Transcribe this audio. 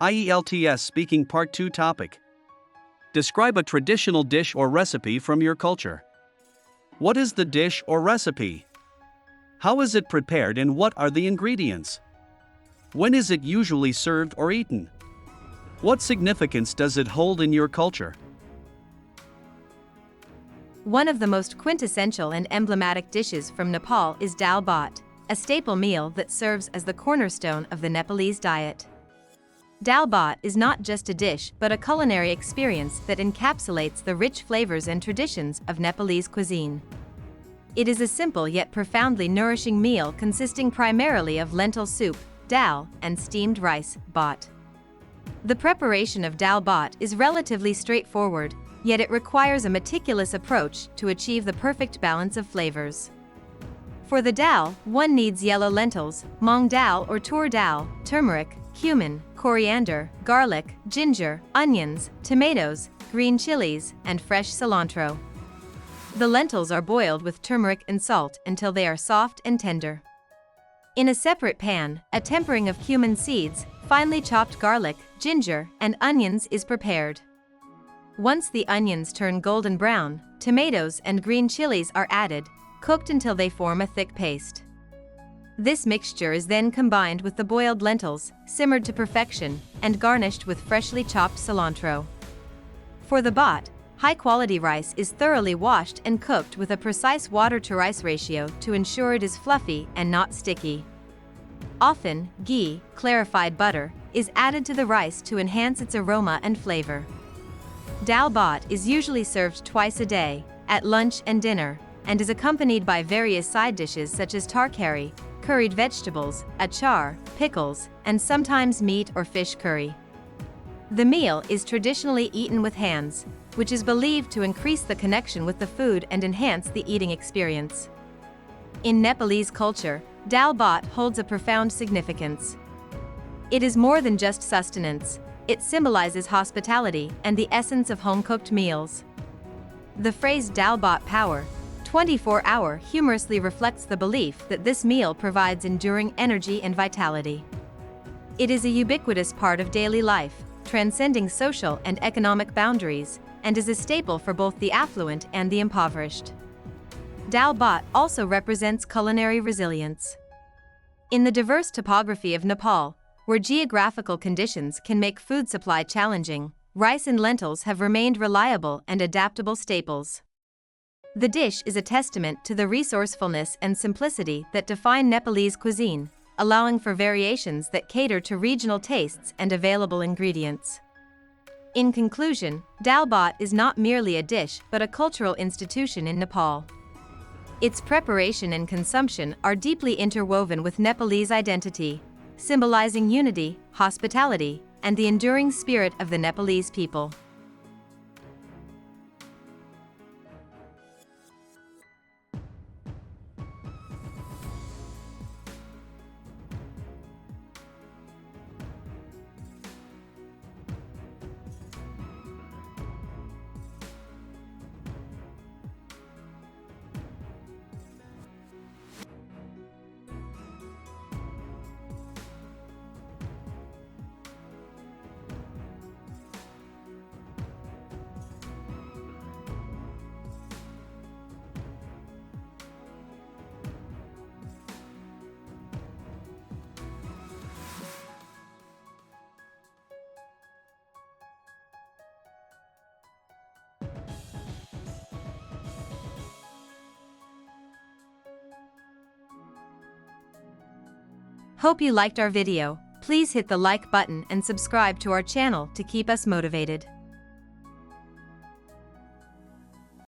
IELTS Speaking Part 2 topic. Describe a traditional dish or recipe from your culture. What is the dish or recipe? How is it prepared and what are the ingredients? When is it usually served or eaten? What significance does it hold in your culture? One of the most quintessential and emblematic dishes from Nepal is Dal Bhat, a staple meal that serves as the cornerstone of the Nepalese diet. Dal Bhat is not just a dish but a culinary experience that encapsulates the rich flavors and traditions of Nepalese cuisine. It is a simple yet profoundly nourishing meal consisting primarily of lentil soup, dal, and steamed rice, bhat. The preparation of Dal Bhat is relatively straightforward, yet it requires a meticulous approach to achieve the perfect balance of flavors. For the dal, one needs yellow lentils, mung dal or tur dal, turmeric, cumin, coriander, garlic, ginger, onions, tomatoes, green chilies, and fresh cilantro. The lentils are boiled with turmeric and salt until they are soft and tender. In a separate pan, a tempering of cumin seeds, finely chopped garlic, ginger, and onions is prepared. Once the onions turn golden brown, tomatoes and green chilies are added, cooked until they form a thick paste. This mixture is then combined with the boiled lentils, simmered to perfection, and garnished with freshly chopped cilantro. For the bhat, high-quality rice is thoroughly washed and cooked with a precise water-to-rice ratio to ensure it is fluffy and not sticky. Often, ghee, clarified butter, is added to the rice to enhance its aroma and flavor. Dal Bhat is usually served twice a day, at lunch and dinner, and is accompanied by various side dishes such as tarkari, curried vegetables, achar, pickles, and sometimes meat or fish curry. The meal is traditionally eaten with hands, which is believed to increase the connection with the food and enhance the eating experience. In Nepalese culture, Dal Bhat holds a profound significance. It is more than just sustenance, it symbolizes hospitality and the essence of home-cooked meals. The phrase Dal Bhat power, 24-hour humorously reflects the belief that this meal provides enduring energy and vitality. It is a ubiquitous part of daily life, transcending social and economic boundaries, and is a staple for both the affluent and the impoverished. Dal Bhat also represents culinary resilience. In the diverse topography of Nepal, where geographical conditions can make food supply challenging, rice and lentils have remained reliable and adaptable staples. The dish is a testament to the resourcefulness and simplicity that define Nepalese cuisine, allowing for variations that cater to regional tastes and available ingredients. In conclusion, Dal Bhat is not merely a dish but a cultural institution in Nepal. Its preparation and consumption are deeply interwoven with Nepalese identity, symbolizing unity, hospitality, and the enduring spirit of the Nepalese people. Hope you liked our video. Please hit the like button and subscribe to our channel to keep us motivated.